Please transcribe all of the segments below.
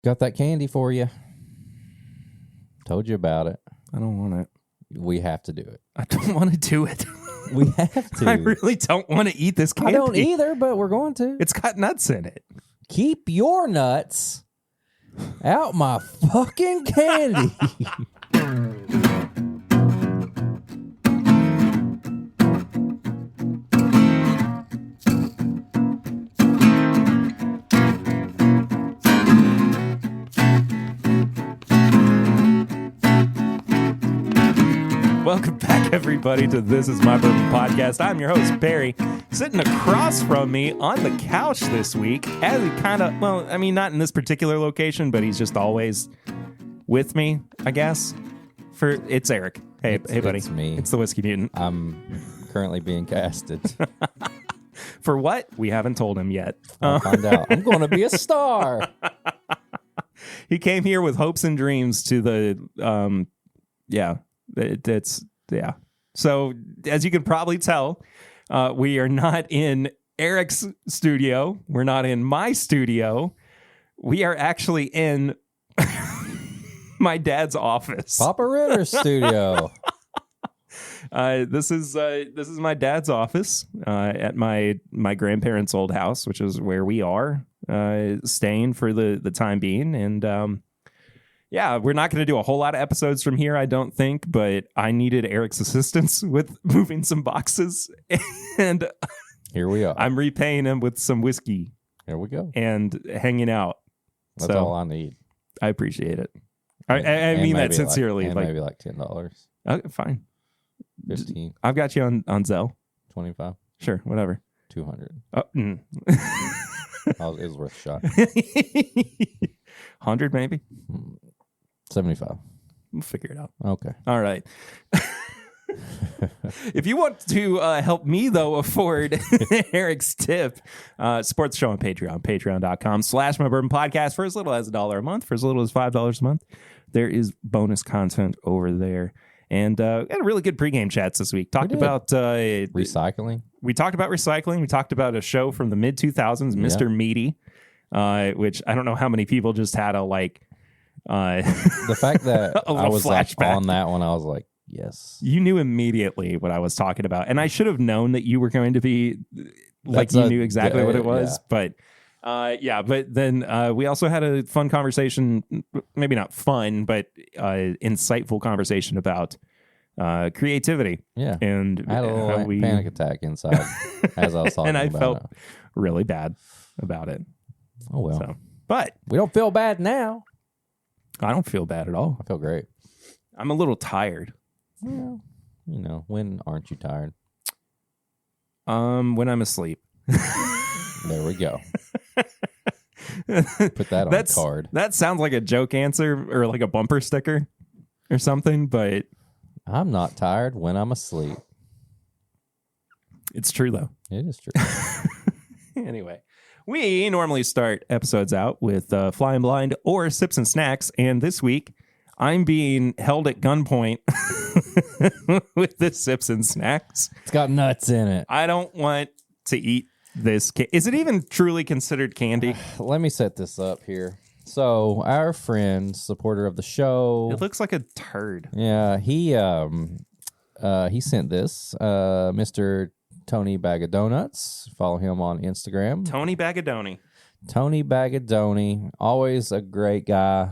Got that candy for you. Told you about it. I don't want it. We have to do it. I don't want to do it. We have to. I really don't want to eat this candy. I don't either, but we're going to. It's got nuts in it. Keep your nuts out my fucking candy. Welcome back, everybody, to This Is My Bourbon Podcast. I'm your host, Perry. Sitting across from me on the couch this week, as he kind of, well, I mean, not in this particular location, but he's just always with me, I guess. It's Eric. Hey, buddy. It's me. It's the Whiskey Mutant. I'm currently being casted. For what? We haven't told him yet. I'll find out. I'm going to be a star. He came here with hopes and dreams to the, yeah. So as you can probably tell, we are not in Eric's studio. We're not in my studio. We are actually in my dad's office. Papa Ritter's studio. This is my dad's office at my grandparents' old house, which is where we are staying for the time being. And yeah, we're not going to do a whole lot of episodes from here, I don't think, but I needed Eric's assistance with moving some boxes, and here we are. I'm repaying him with some whiskey. Here we go. And hanging out. That's all I need. I appreciate it. I mean that sincerely. Like maybe like $10. Okay, fine. 15. I've got you on Zelle. 25. Sure, whatever. 200. It was worth a shot. 100 maybe. 75. We'll figure it out. Okay. All right. If you want to help me, though, afford Eric's tip, support the show on Patreon, patreon.com/mybourbonpodcast for as little as $1 a month, for as little as $5 a month. There is bonus content over there. And we had a really good pregame chats this week. Talked about recycling. We talked about recycling. We talked about a show from the mid-2000s, Mr. Meaty, which I don't know how many people just had a like... the fact that I was like on that one, I was like, yes. You knew immediately what I was talking about. And I should have known that you were going to be like you knew exactly what it was. Yeah. But then we also had a fun conversation, maybe not fun, but insightful conversation about creativity. Yeah. And I had a little panic attack inside as I was talking and I about felt it. really bad about it. Oh, well. So, but we don't feel bad now. I don't feel bad at all. I feel great. I'm a little tired. Well, you know, when aren't you tired? When I'm asleep. There we go. Put that on a card. That sounds like a joke answer or like a bumper sticker or something, but I'm not tired when I'm asleep. It's true, though. It is true. Anyway, we normally start episodes out with Flying Blind or Sips and Snacks, and this week I'm being held at gunpoint with the Sips and Snacks. It's got nuts in it. I don't want to eat this. Is it even truly considered candy? Let me set this up here. So our friend, supporter of the show, it looks like a turd. Yeah, he sent this, Mr. Tony Bag of Donuts. Follow him on Instagram. Tony Bagadoni. Tony Bagadoni, always a great guy.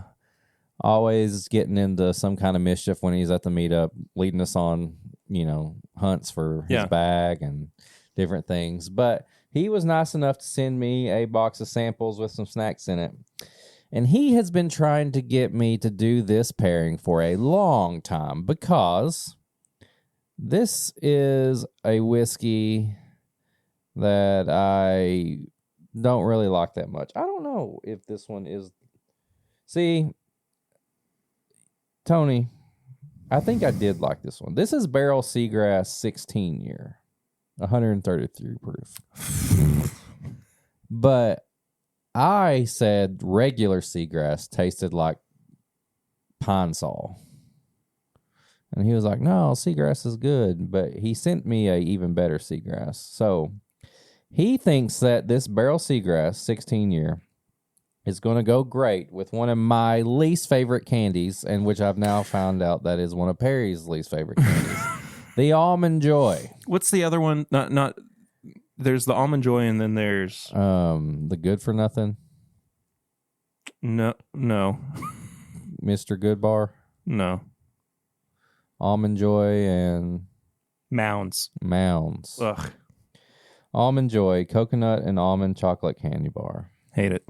Always getting into some kind of mischief when he's at the meetup, leading us on, hunts for his bag and different things. But he was nice enough to send me a box of samples with some snacks in it. And he has been trying to get me to do this pairing for a long time because this is a whiskey that I don't really like that much. I don't know if this one is... See, Tony, I think I did like this one. This is Barrel Seagrass 16 year, 133 proof. But I said regular seagrass tasted like pine sol. And he was like, no, seagrass is good. But he sent me a even better seagrass. So he thinks that this Barrel Seagrass 16 year is going to go great with one of my least favorite candies, and which I've now found out that is one of Perry's least favorite candies. The Almond Joy. What's the other one? Not. There's the Almond Joy, and then there's the Good for Nothing. No. Mr. Good Bar. No. Almond Joy and Mounds. Ugh. Almond Joy, coconut and almond chocolate candy bar. Hate it.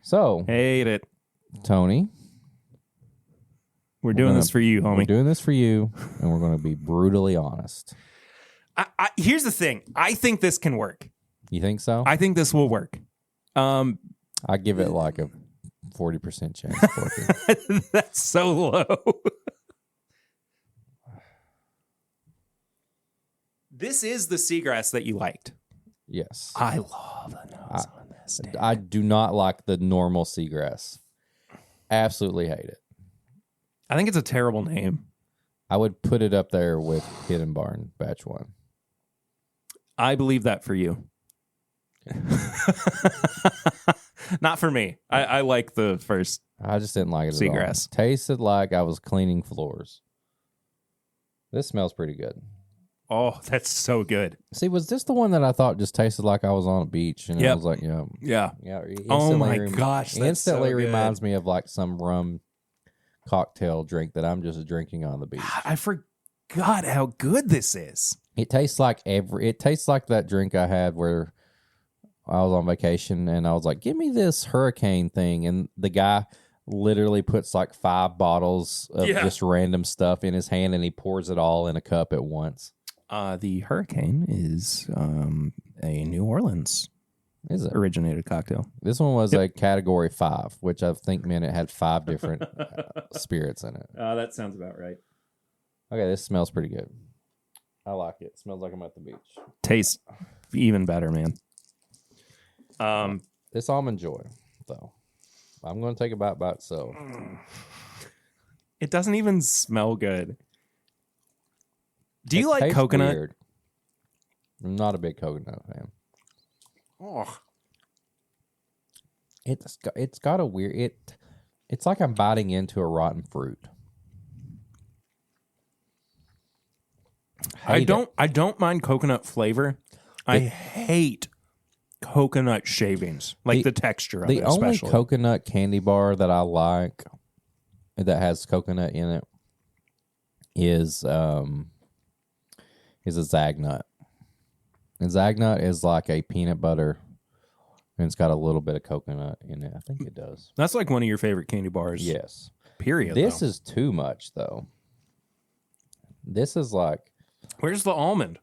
So, hate it. Tony, we're doing this for you, homie. We're doing this for you, and we're going to be brutally honest. Here's the thing. I think this can work. You think so? I think this will work. I give it like a 40% chance of working. That's so low. This is the seagrass that you liked. Yes. I love the nose on this. Dude. I do not like the normal seagrass. Absolutely hate it. I think it's a terrible name. I would put it up there with Hidden Barn Batch 1. I believe that for you. Not for me. I like the first. I just didn't like it seagrass. At all. Tasted like I was cleaning floors. This smells pretty good. Oh, that's so good. See, was this the one that I thought just tasted like I was on a beach? And I was like, yeah. Oh my gosh, that's instantly so good. reminds me of like some rum cocktail drink that I'm just drinking on the beach. I forgot how good this is. It tastes like that drink I had where I was on vacation and I was like, give me this hurricane thing. And the guy literally puts like 5 bottles of just random stuff in his hand and he pours it all in a cup at once. The hurricane is a New Orleans originated cocktail. This one was a category 5, which I think meant it had 5 different spirits in it. That sounds about right. Okay, this smells pretty good. I like it. It smells like I'm at the beach. Tastes even better, man. This Almond Joy, though. I'm going to take a bite by itself. It doesn't even smell good. Do you like coconut? Weird. I'm not a big coconut fan. Oh. It's got a weird... It's like I'm biting into a rotten fruit. I don't mind coconut flavor. I hate coconut shavings, like the texture of it. The only coconut candy bar that I like that has coconut in it is a Zagnut. And Zagnut is like a peanut butter, and it's got a little bit of coconut in it. I think it does. That's like one of your favorite candy bars. Yes. Period. This is too much, though. This is like... Where's the almond?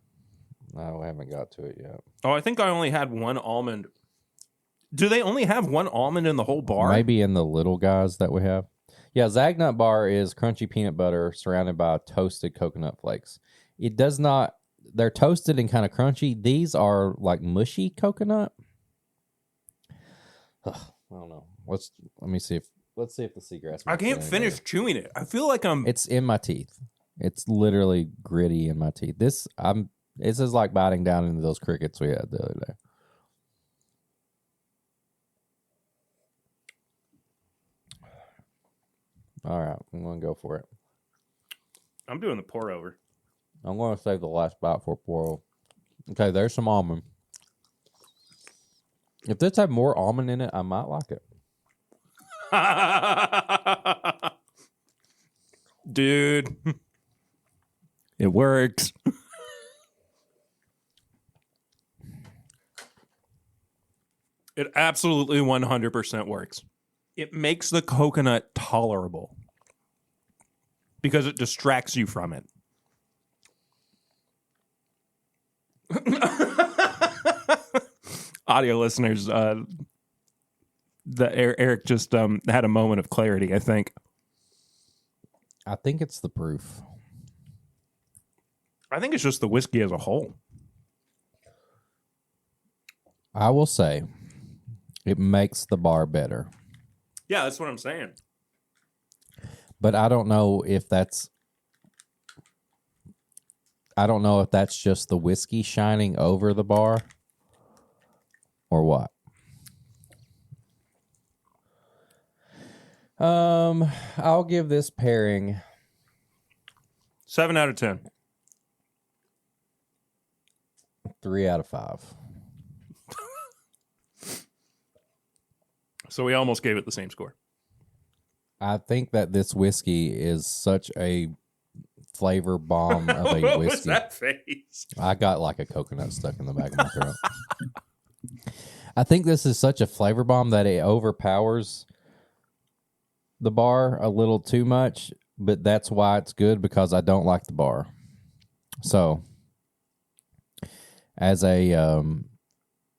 No, I haven't got to it yet. Oh, I think I only had one almond. Do they only have one almond in the whole bar? Maybe in the little guys that we have. Yeah, Zagnut bar is crunchy peanut butter surrounded by toasted coconut flakes. It does not... They're toasted and kind of crunchy. These are like mushy coconut. Ugh, I don't know. Let's see if the seagrass... I can't finish chewing it. I feel like It's in my teeth. It's literally gritty in my teeth. This is like biting down into those crickets we had the other day. All right, I'm going to go for it. I'm doing the pour over. I'm going to save the last bite for pour over. Okay, there's some almond. If this had more almond in it, I might like it. Dude. It works. It absolutely 100% works. It makes the coconut tolerable because it distracts you from it. Audio listeners, Eric just had a moment of clarity, I think. I think it's the proof. I think it's just the whiskey as a whole. I will say it makes the bar better. Yeah, that's what I'm saying. But I don't know if that's just the whiskey shining over the bar or what. I'll give this pairing 7 out of 10. 3 out of 5. So we almost gave it the same score. I think that this whiskey is such a flavor bomb of a What whiskey. was that face? I got like a coconut stuck in the back of my throat. I think this is such a flavor bomb that it overpowers the bar a little too much, but that's why it's good, because I don't like the bar. So, as a, I'm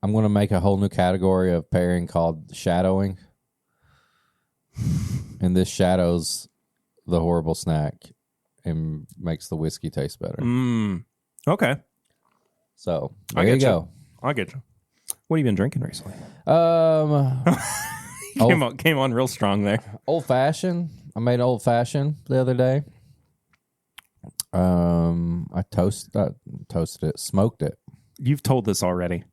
going to make a whole new category of pairing called shadowing. And this shadows the horrible snack and makes the whiskey taste better. Okay. So, there you go. I'll get you. What have you been drinking recently? Came on real strong there. Old fashioned. I made old fashioned the other day. I toasted it, smoked it. You've told this already.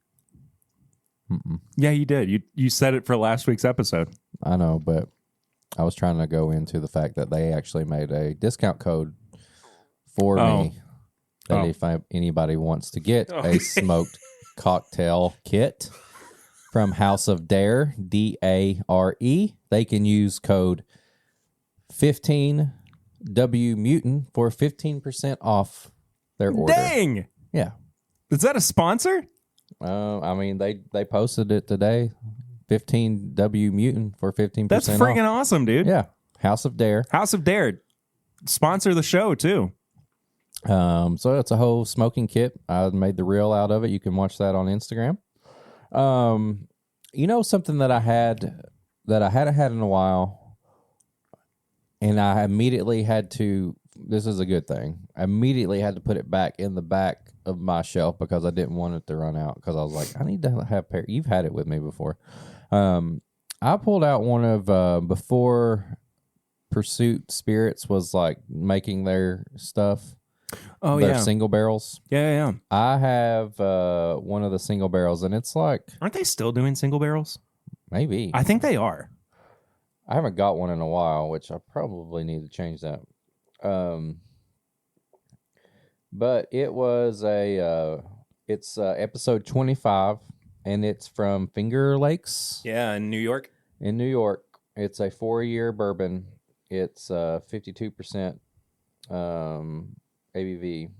Mm-mm. Yeah, you did. You said it for last week's episode. I know, but I was trying to go into the fact that they actually made a discount code for me. That if anybody wants to get a smoked cocktail kit from House of Dare, D-A-R-E, they can use code 15W Mutant for 15% off their order. Dang! Yeah. Is that a sponsor? I mean, they posted it today. 15W Mutant for 15% That's freaking awesome, dude. Yeah. House of Dare. House of Dare. Sponsor the show, too. So it's a whole smoking kit. I made the reel out of it. You can watch that on Instagram. You know, something that I hadn't had in a while, and I immediately had to, this is a good thing, I immediately had to put it back in the back of my shelf because I didn't want it to run out, because I was like, I need to have you've had it with me before. I pulled out one of before Pursuit Spirits was like making their stuff. Oh, their yeah. single barrels. Yeah. I have one of the single barrels, and it's like, Aren't they still doing single barrels? maybe. I think they are. I haven't got one in a while, which I probably need to change that. But it was it's episode 25, and it's from Finger Lakes. Yeah, in New York. In New York. It's a 4-year bourbon. It's 52% ABV,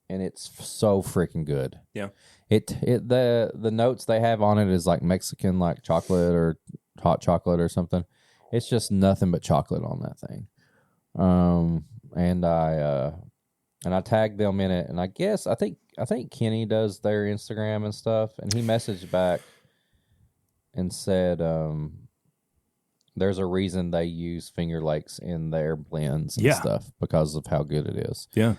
and it's so freaking good. Yeah. The notes they have on it is like Mexican, like chocolate or hot chocolate or something. It's just nothing but chocolate on that thing. And I tagged them in it, and I think Kenny does their Instagram and stuff, and he messaged back and said there's a reason they use Finger Lakes in their blends and stuff, because of how good it is. Yeah.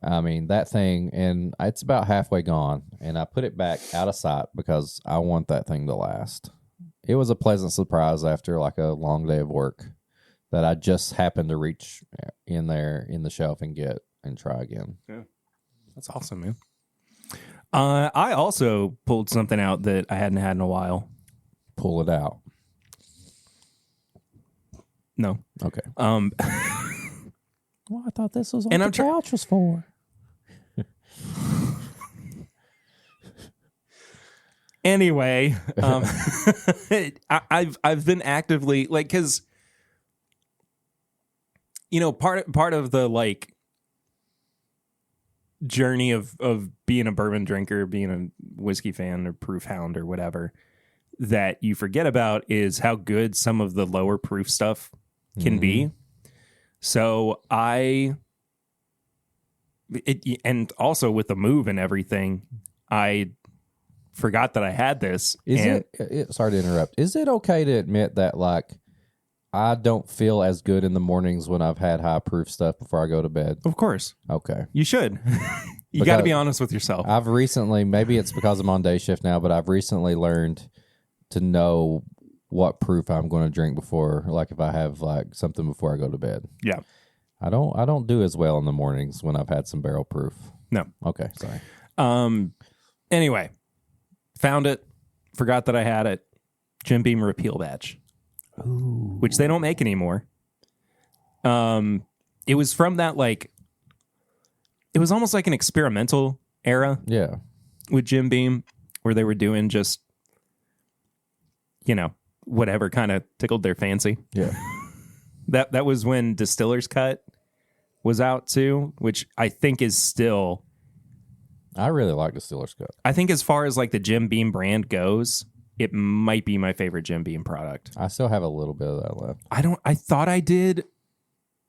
I mean, that thing, and it's about halfway gone, and I put it back out of sight because I want that thing to last. It was a pleasant surprise after like a long day of work that I just happened to reach in there in the shelf and get and try again. Yeah. That's awesome, man. I also pulled something out that I hadn't had in a while. Pull it out. No. Okay. Well, I thought this was what And the I'm couch was for. Anyway, I've been actively like, because part of the like journey of being a bourbon drinker, being a whiskey fan or proof hound or whatever, that you forget about is how good some of the lower proof stuff can be. So and also with the move and everything, I forgot that I had this. Sorry to interrupt. Is it okay to admit that, like, I don't feel as good in the mornings when I've had high proof stuff before I go to bed? Of course. Okay. You should. You got to be honest with yourself. I've recently, maybe it's because I'm on day shift now, but I've recently learned to know what proof I'm going to drink before, like if I have like something before I go to bed. Yeah. I don't do as well in the mornings when I've had some barrel proof. No. Okay, sorry. Anyway, found it, forgot that I had it. Jim Beam repeal batch. which they don't make anymore. It was from that, like, it was almost like an experimental era. Yeah. With Jim Beam, where they were doing just, whatever kind of tickled their fancy. Yeah. That was when Distiller's Cut was out too, which I think is still. I really like Distiller's Cut. I think as far as like the Jim Beam brand goes, it might be my favorite Jim Beam product. I still have a little bit of that left. I thought I did,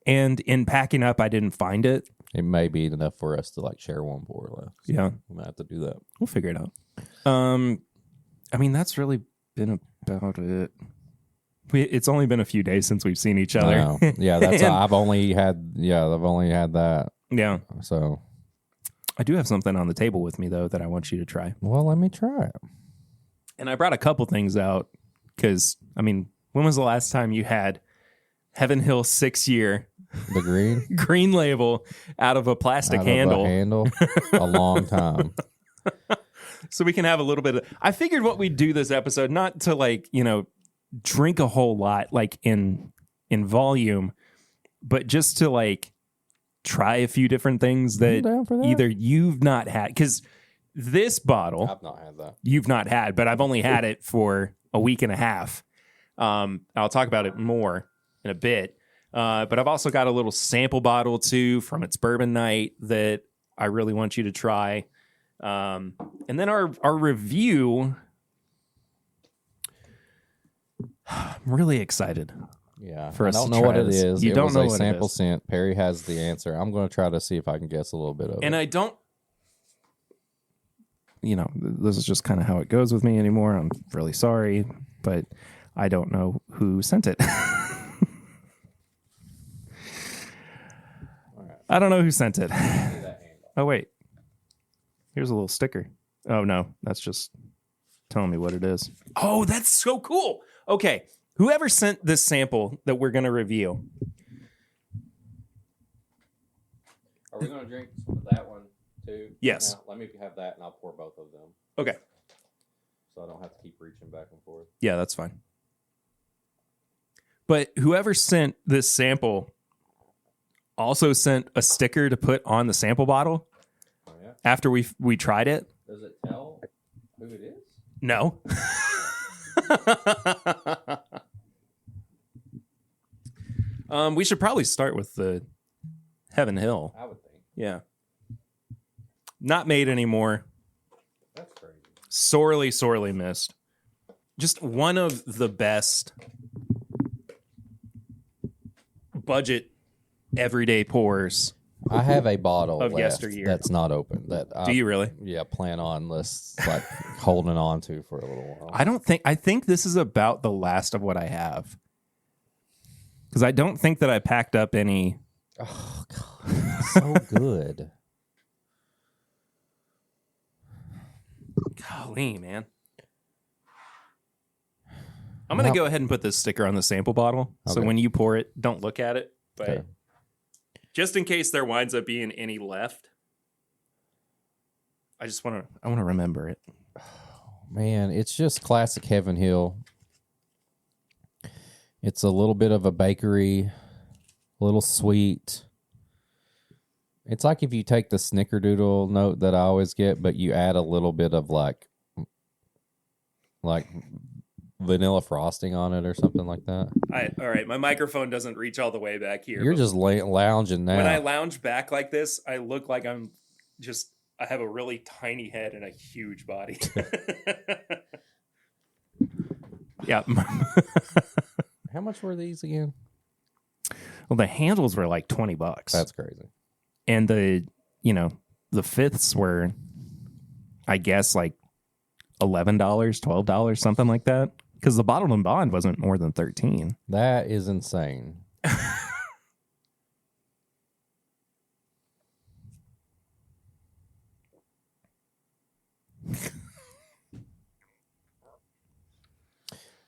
and in packing up, I didn't find it. It may be enough for us to like share one pour left. So yeah, we might have to do that. We'll figure it out. I mean, that's really been about it. It's only been a few days since we've seen each other. Yeah, that's I've only had that. Yeah. So I do have something on the table with me though that I want you to try. Well, let me try it. And I brought a couple things out because, I mean, when was the last time you had Heaven Hill 6-year the green label out of a plastic handle? A long time. So we can have a little bit of. I figured what we'd do this episode, not to like, drink a whole lot like in volume, but just to like try a few different things that either you've not had, because this bottle I've not had that. You've not had, but I've only had it for a week and a half. I'll talk about it more in a bit. But I've also got a little sample bottle too from its bourbon night that I really want you to try. And then our review. I'm really excited. Yeah, for us I don't to know try what it this. is. You it don't was know a what sample it is. scent. Perry has the answer. I'm going to try to see if I can guess a little bit of it. And I don't. This is just kind of how it goes with me anymore. I'm really sorry, but I don't know who sent it. I don't know who sent it. Oh, wait. Here's a little sticker. Oh, no. That's just telling me what it is. Oh, that's so cool. Okay. Whoever sent this sample that we're going to review. Are we going to drink some of that one too? Yes. Now, let me have that and I'll pour both of them. Okay. So I don't have to keep reaching back and forth. Yeah, that's fine. But whoever sent this sample also sent a sticker to put on the sample bottle. Oh, yeah. After we tried it. Does it tell who it is? No. We should probably start with the Heaven Hill. I would think. Yeah. Not made anymore. That's crazy. Sorely missed. Just one of the best budget everyday pours. I have a bottle of left yesteryear. that's not open. Do you really? Yeah, plan on this like holding on to for a little while. I think this is about the last of what I have. Because I don't think that I packed up any. Oh God, so good. Golly, man. I'm going to go ahead and put this sticker on the sample bottle. Okay. So when you pour it, don't look at it. But okay. Just in case there winds up being any left, I want to remember it. Oh, man, it's just classic Heaven Hill. It's a little bit of a bakery, a little sweet. It's like if you take the snickerdoodle note that I always get, but you add a little bit of like vanilla frosting on it or something like that. All right, my microphone doesn't reach all the way back here. You're just lounging now. When I lounge back like this, I look like I have a really tiny head and a huge body. Yeah. How much were these again? Well, the handles were like $20. That's crazy. And the fifths were, I guess, like $11, $12, something like that. Because the bottled and bond wasn't more than $13. That is insane.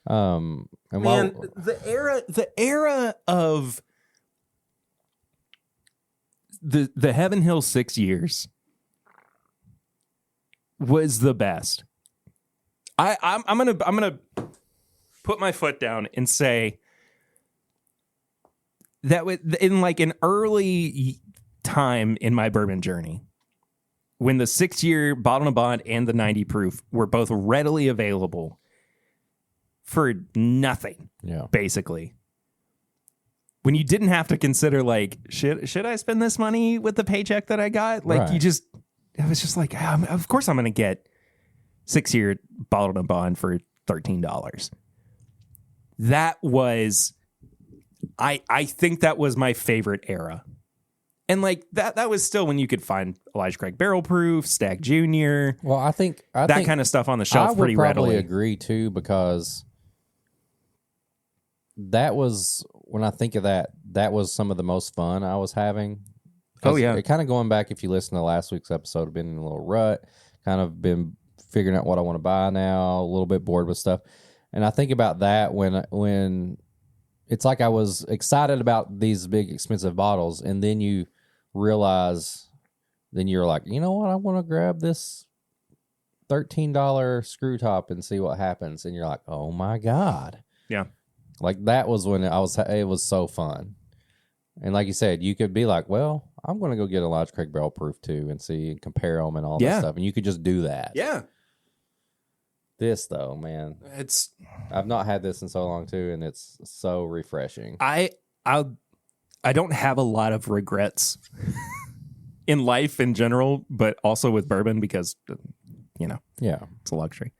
Man, the era of the Heaven Hill 6 years was the best. I'm gonna put my foot down and say that in like an early time in my bourbon journey, when the 6-year bottle and bond and the 90 proof were both readily available for nothing, basically. When you didn't have to consider, like, should I spend this money with the paycheck that I got? Like, it was just like, of course I'm going to get 6-year bottled and bond for $13. That was, I think that was my favorite era. And like that was still when you could find Elijah Craig Barrel Proof, Stag Jr. Well, I think that kind of stuff on the shelf pretty readily. I would probably agree too, because that was, when I think of that was some of the most fun I was having. Oh yeah, it kind of going back, if you listen to last week's episode, I've been in a little rut, kind of been figuring out what I want to buy now, a little bit bored with stuff, and I think about that when it's like I was excited about these big expensive bottles, and then you realize, then you're like, you know what, I want to grab this $13 screw top and see what happens, and you're like, oh my god, yeah. Like that was when it was so fun. And like you said, you could be like, well, I'm going to go get a Elijah Craig Barrel Proof too and see and compare them and all that stuff. And you could just do that. Yeah. This though, man, I've not had this in so long too, and it's so refreshing. I don't have a lot of regrets in life in general, but also with bourbon because, it's a luxury.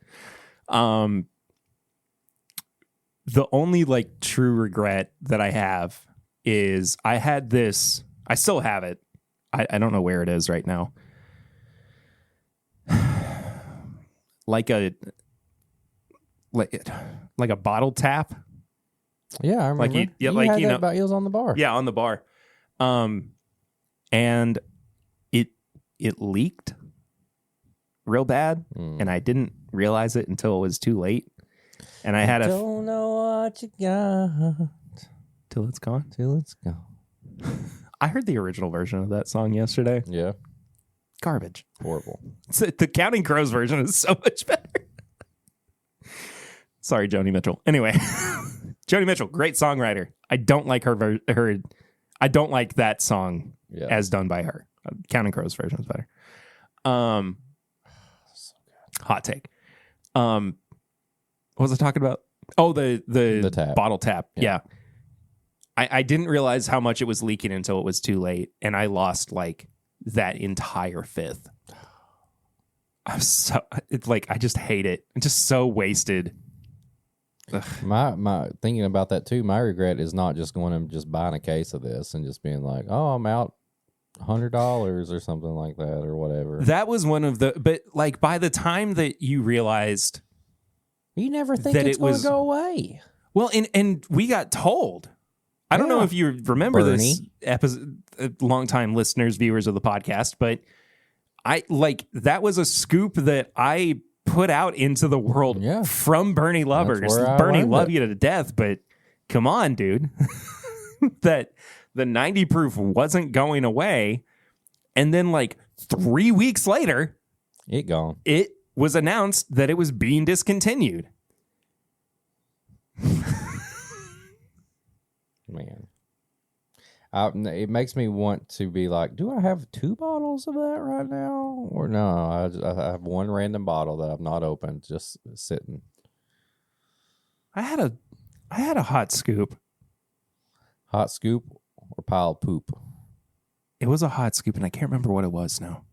The only like true regret that I have is I had this. I still have it. I don't know where it is right now. like a bottle tap. Yeah, I remember. Like you had that about, it was on the bar. Yeah, on the bar. And it leaked real bad, and I didn't realize it until it was too late. And I had don't know what you got till it's gone. Till it's gone. I heard the original version of that song yesterday. Yeah, garbage. Horrible. The Counting Crows version is so much better. Sorry, Joni Mitchell. Anyway, Joni Mitchell, great songwriter. I don't like her. I don't like that song as done by her. Counting Crows version is better. So hot take. What was I talking about? Oh, the tap. Bottle tap. Yeah. I didn't realize how much it was leaking until it was too late, and I lost like that entire fifth. I just hate it. It's just so wasted. Ugh. My thinking about that too, my regret is not just going and just buying a case of this and just being like, oh, I'm out $100 or something like that or whatever. That was one of the, but like by the time that you realized, you never think that it's going to go away. Well, and we got told. I don't know if you remember this episode, longtime listeners, viewers of the podcast, but that was a scoop that I put out into the world from Bernie Lovers. Bernie, love you to death, but come on, dude. That the 90 proof wasn't going away. And then like 3 weeks later, it was announced that it was being discontinued. Man, it makes me want to be like, do I have 2 bottles of that right now? Or no, I have one random bottle that I've not opened, just sitting. I had a hot scoop. Hot scoop or pile of poop? It was a hot scoop, and I can't remember what it was now.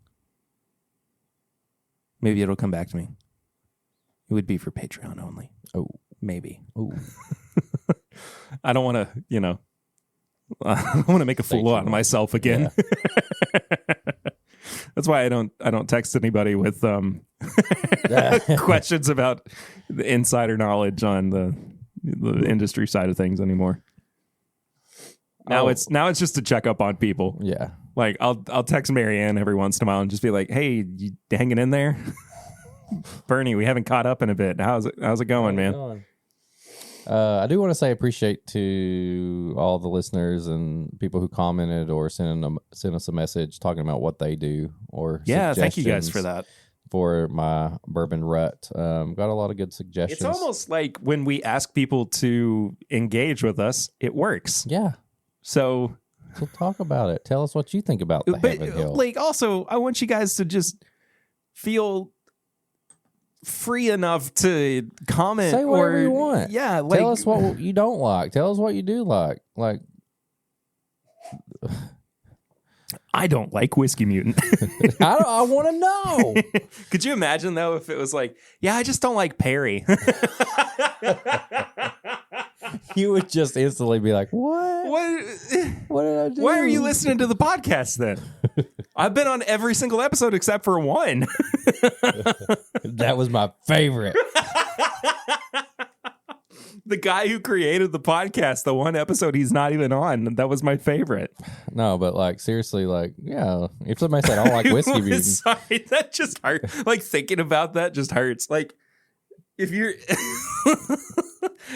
Maybe it'll come back to me. It would be for Patreon only. Oh, maybe. Oh. I don't want to, I don't want to make a fool out of myself again. Yeah. That's why I don't text anybody with questions about the insider knowledge on the industry side of things anymore. Now it's just to check up on people. Yeah. Like I'll text Marianne every once in a while and just be like, "Hey, you hanging in there?" Bernie, we haven't caught up in a bit. How's it going, man? I do want to say appreciate to all the listeners and people who commented or sent us a message talking about what they do or thank you guys for that. for my bourbon rut. Got a lot of good suggestions. It's almost like when we ask people to engage with us, it works. Yeah. So talk about it. Tell us what you think about the Heaven Hill. Like, also, I want you guys to just feel free enough to comment. Say whatever you want. Yeah. Tell us what you don't like. Tell us what you do like. Like, I don't like Whiskey Mutant. I want to know. Could you imagine, though, if it was like, yeah, I just don't like Perry. You would just instantly be like, what? What did I do? Why are you listening to the podcast then? I've been on every single episode except for one. That was my favorite. The guy who created the podcast, the one episode he's not even on, that was my favorite. No, but like, seriously, like, yeah, if somebody said I don't like Whiskey Mutant. Sorry, that just hurts. Like, thinking about that just hurts. Like, if you're...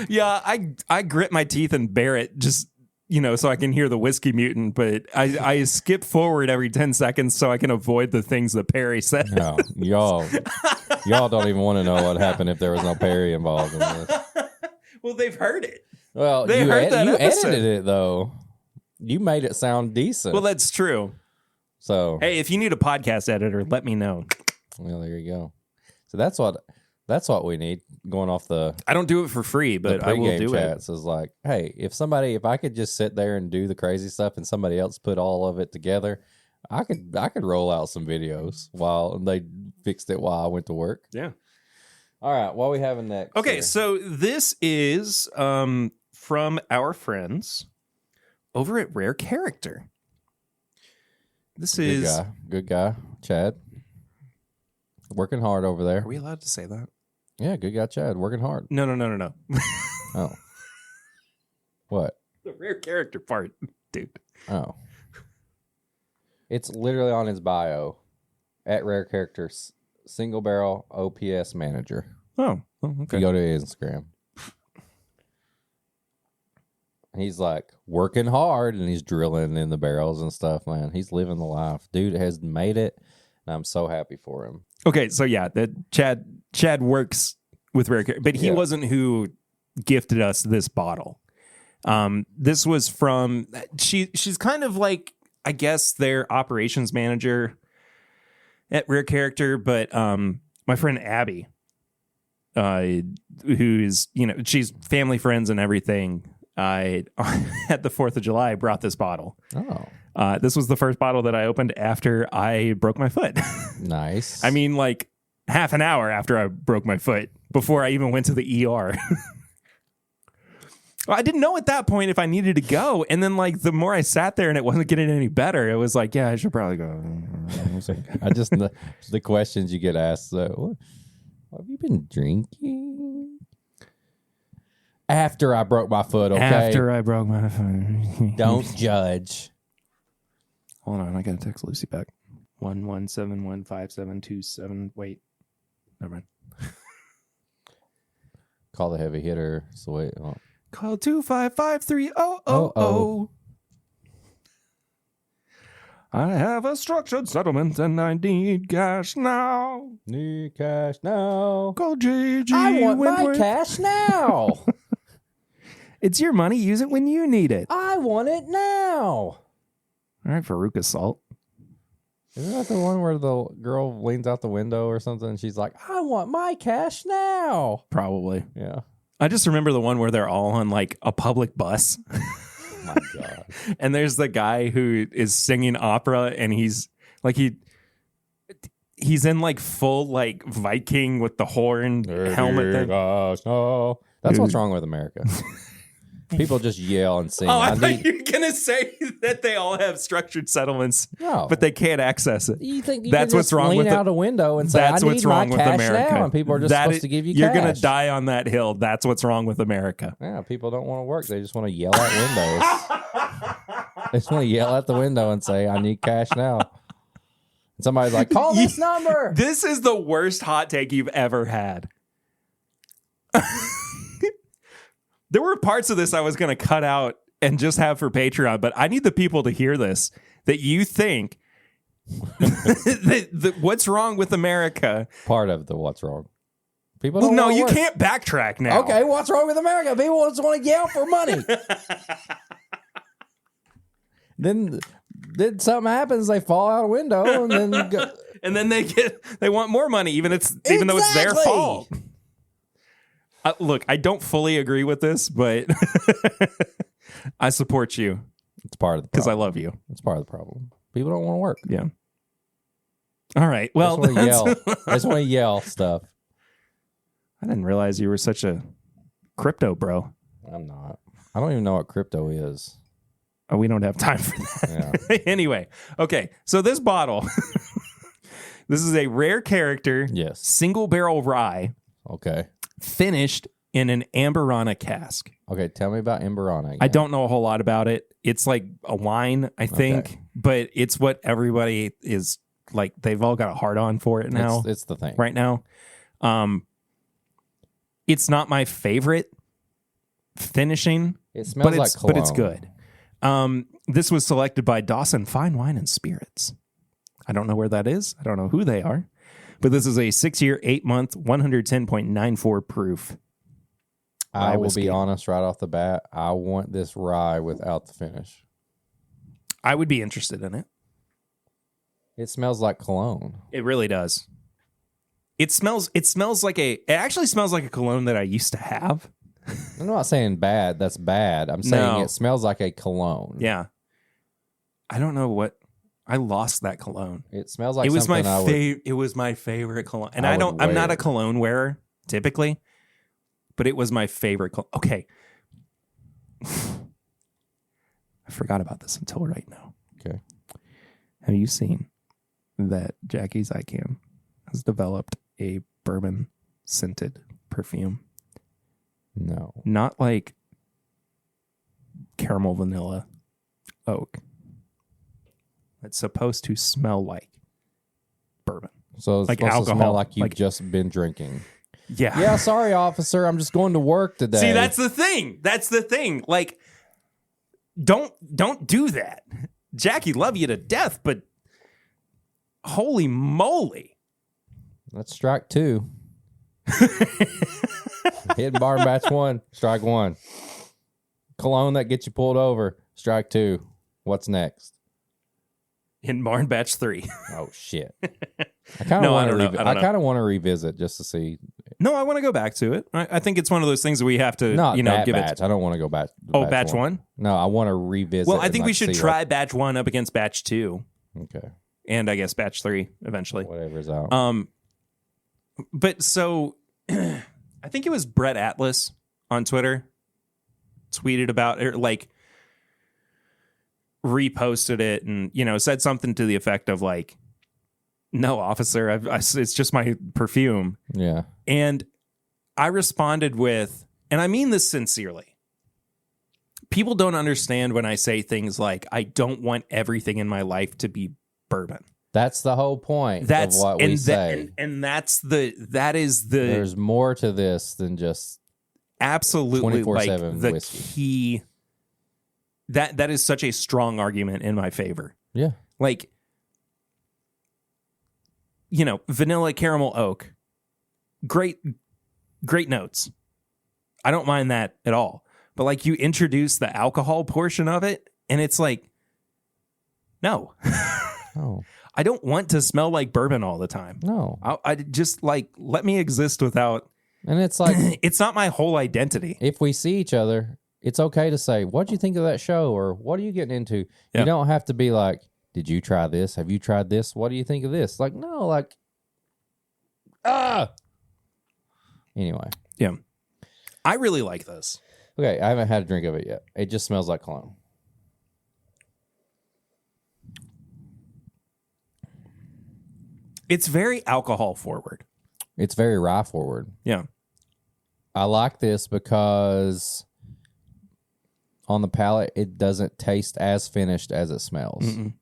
Yeah, I grit my teeth and bear it just, so I can hear the Whiskey Mutant, but I skip forward every 10 seconds so I can avoid the things that Perry said. No, y'all don't even want to know what happened if there was no Perry involved in this. Well, they've heard it. Well, they heard that episode. Edited it, though. You made it sound decent. Well, that's true. So, hey, if you need a podcast editor, let me know. Well, there you go. So that's what we need. Going off I don't do it for free, but I will do chats is like, hey, if I could just sit there and do the crazy stuff and somebody else put all of it together, I could roll out some videos while they fixed it while I went to work. Yeah. All right, what are we having next? Okay, so this is from our friends over at Rare Character. This is good guy, Chad. Working hard over there. Are we allowed to say that? Yeah, good guy, Chad. Working hard. No. Oh. What? The Rare Character part, dude. Oh. It's literally on his bio. At Rare Characters, single barrel OPS manager. Oh, okay. If you go to his Instagram. He's like working hard and he's drilling in the barrels and stuff, man. He's living the life. Dude has made it, and I'm so happy for him. Okay, so yeah, Chad works with Rare Character, but he wasn't who gifted us this bottle. This was from she's kind of like, I guess, their operations manager at Rare Character, but my friend Abby, who's she's family friends and everything. At the 4th of July brought this bottle. Oh. This was the first bottle that I opened after I broke my foot. Nice. I mean, like half an hour after I broke my foot before I even went to the ER. Well, I didn't know at that point if I needed to go. And then, like, the more I sat there and it wasn't getting any better, it was like, yeah, I should probably go. I just, the questions you get asked, what have you been drinking? After I broke my foot, okay? After I broke my foot. Don't judge. Hold on, I gotta text Lucy back. 11715727. Wait, never mind. Call the heavy hitter. So wait. Oh. Call 255-3000. I have a structured settlement and I need cash now. Need cash now. Call JG. I want Wentworth. my cash now. It's your money. Use it when you need it. I want it now. All right, Veruca Salt. Isn't that the one where the girl leans out the window or something and she's like, I want my cash now? Probably. Yeah. I just remember the one where they're all on like a public bus. Oh my God. And there's the guy who is singing opera and he's like, he's in like full like Viking with the horn helmet. That's what's wrong with America. People just yell and sing. Oh, I thought you were going to say that they all have structured settlements, but they can't access it. You think that's what's wrong with out a window and say, that's I what's need wrong my with cash America. Now, and people are just supposed to give you You're cash. going to die on that hill. That's what's wrong with America. Yeah, people don't want to work. They just want to yell at windows. They just want to yell at the window and say, I need cash now. And somebody's like, call this number. This is the worst hot take you've ever had. There were parts of this I was going to cut out and just have for Patreon, but I need the people to hear this, that you think What's wrong with America? Part of the what's wrong. People Well, don't no, wanna you work. can't backtrack now. Okay, what's wrong with America? People just want to yell for money. Then something happens, they fall out a window, and then go. And then they want more money, even though it's their fault. Look, I don't fully agree with this, but I support you. It's part of the problem. Because I love you. It's part of the problem. People don't want to work. Yeah. All right. Well, I just want to yell stuff. I didn't realize you were such a crypto bro. I'm not. I don't even know what crypto is. Oh, we don't have time for that. Yeah. Anyway, okay. So this bottle, this is a rare character, Yes. single barrel rye, Okay. finished in an Amberana cask. Okay. Tell me about Amberana again. I don't know a whole lot about it. It's like a wine, I think, but it's what everybody is like. They've all got a hard on for it now. It's the thing right now. It's not my favorite finishing. It smells like cologne. But it's good. This was selected by Dawson Fine Wine and Spirits. I don't know where that is. I don't know who they are. But this is a 6-year, 8-month, 110.94 proof. I will be honest right off the bat. I want this rye without the finish. I would be interested in it. It smells like cologne. It really does. It actually smells like a cologne that I used to have. I'm not saying bad. That's bad. I'm saying it smells like a cologne. Yeah. I don't know what. I lost that cologne. It smells like it was something it was my favorite cologne. And I'm not a cologne wearer typically, but it was my favorite cologne. Okay. I forgot about this until right now. Okay. Have you seen that Jackie's ICAM has developed a bourbon scented perfume? No. Not like caramel vanilla oak. It's supposed to smell like bourbon. So it's like supposed alcohol. to smell like you've just been drinking. Yeah. Yeah, sorry, officer. I'm just going to work today. See, that's the thing. Like, don't do that. Jackie, love you to death, but holy moly. That's strike 2. Hidden bar batch 1, strike 1. Cologne that gets you pulled over, strike 2. What's next? In Barn Batch 3. Oh shit! I kind of want to revisit just to see. No, I want to go back to it. I think it's one of those things that we have to, Not that give batch. it. I don't want to go back. Batch 1? No, I want to revisit. Well, I think we should try Batch 1 up against Batch 2. Okay. And I guess Batch 3 eventually. Whatever's out. But so I think it was Brett Atlas on Twitter tweeted about it, like reposted it and, said something to the effect of like, no, officer, it's just my perfume. Yeah. And I responded with, and I mean this sincerely, people don't understand when I say things like, I don't want everything in my life to be bourbon. That's the whole point of what we say. And that is the... There's more to this than just absolutely 24/7 the whiskey. Key. That is such a strong argument in my favor. Yeah. Like, vanilla, caramel, oak, great notes. I don't mind that at all. But like you introduce the alcohol portion of it and it's like, no. Oh. I don't want to smell like bourbon all the time. No. I just like, let me exist without. And it's like, it's not my whole identity. If we see each other, it's okay to say, what'd you think of that show? Or what are you getting into? Yeah. You don't have to be like, did you try this? Have you tried this? What do you think of this? Like, no, like, Anyway. Yeah. I really like this. Okay, I haven't had a drink of it yet. It just smells like cologne. It's very alcohol forward. It's very rye forward. Yeah. I like this because on the palate, it doesn't taste as finished as it smells. Mm-mm.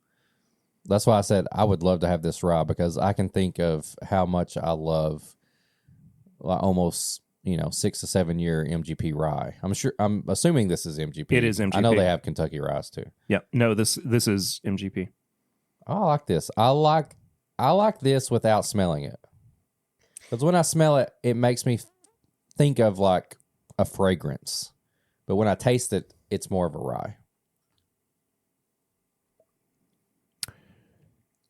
That's why I said I would love to have this rye because I can think of how much I love almost 6 to 7 year MGP rye. I'm assuming this is MGP. It is MGP. I know they have Kentucky ryes too. Yeah. No, this is MGP. I like this. I like this without smelling it. Because when I smell it, it makes me think of like a fragrance. But when I taste it, it's more of a rye.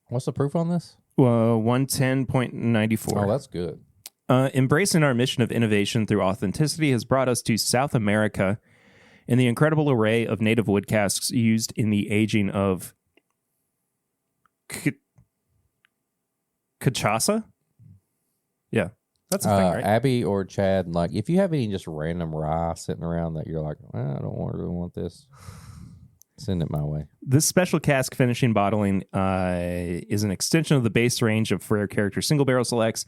What's the proof on this? 110.94. Oh, that's good. Embracing our mission of innovation through authenticity has brought us to South America and the incredible array of native wood casks used in the aging of cachaça. Yeah, that's a thing, right? Abby or Chad, like if you have any just random rye sitting around that you're like, I don't really want this, send it my way. This special cask finishing bottling is an extension of the base range of Frere Character single barrel selects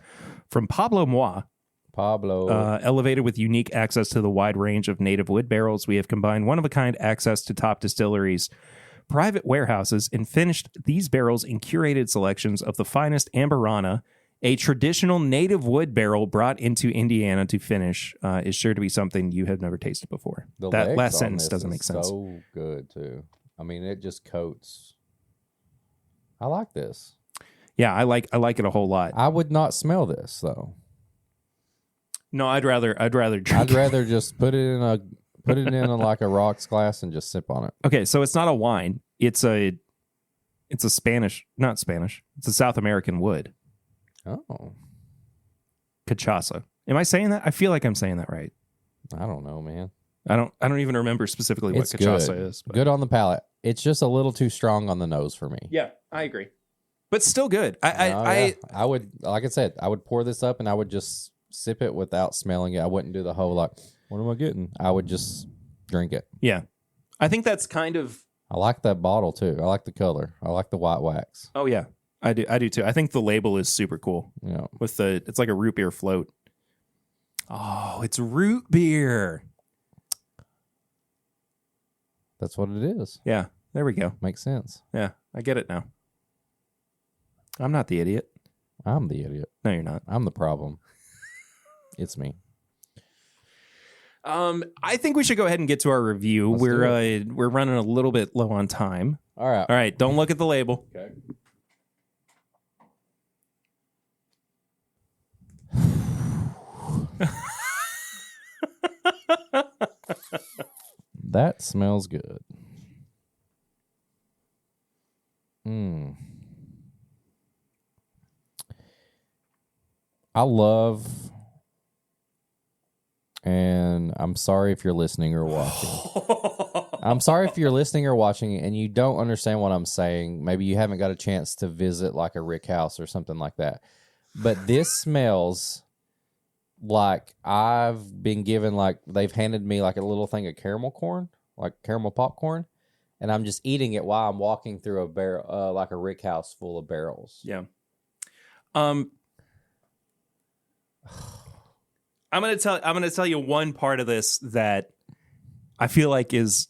from Pablo Moi. Elevated with unique access to the wide range of native wood barrels, we have combined one-of-a-kind access to top distilleries, private warehouses, and finished these barrels in curated selections of the finest Amburana. A traditional native wood barrel brought into Indiana to finish is sure to be something you have never tasted before. That last sentence doesn't make sense. So good, too. I mean, it just coats. I like this. Yeah, I like it a whole lot. I would not smell this, though. No, I'd rather drink. I'd rather just put it in a like a rocks glass and just sip on it. Okay, so it's not a wine. It's a Spanish, not Spanish. It's a South American wood. Oh. Cachaça. Am I saying that? I feel like I'm saying that right. I don't know, man. I don't even remember specifically what cachaça is. But. Good on the palate. It's just a little too strong on the nose for me. Yeah, I agree. But still good. I would, like I said, I would pour this up and I would just sip it without smelling it. I wouldn't do the whole like, what am I getting? I would just drink it. Yeah. I think that's kind of... I like that bottle too. I like the color. I like the white wax. Oh, yeah. I do too. I think the label is super cool. Yeah. It's like a root beer float. Oh, it's root beer. That's what it is. Yeah. There we go. Makes sense. Yeah. I get it now. I'm not the idiot. I'm the idiot. No, you're not. I'm the problem. It's me. I think we should go ahead and get to our review. We're running a little bit low on time. All right. All right. Don't look at the label. Okay. That smells good. I love, and I'm sorry if you're listening or watching. I'm sorry if you're listening or watching and you don't understand what I'm saying. Maybe you haven't got a chance to visit like a rick house or something like that. But this smells like I've been given, like they've handed me like a little thing of caramel corn, like caramel popcorn, and I'm just eating it while I'm walking through a barrel, like a rick house full of barrels. Yeah. I'm gonna tell you one part of this that I feel like is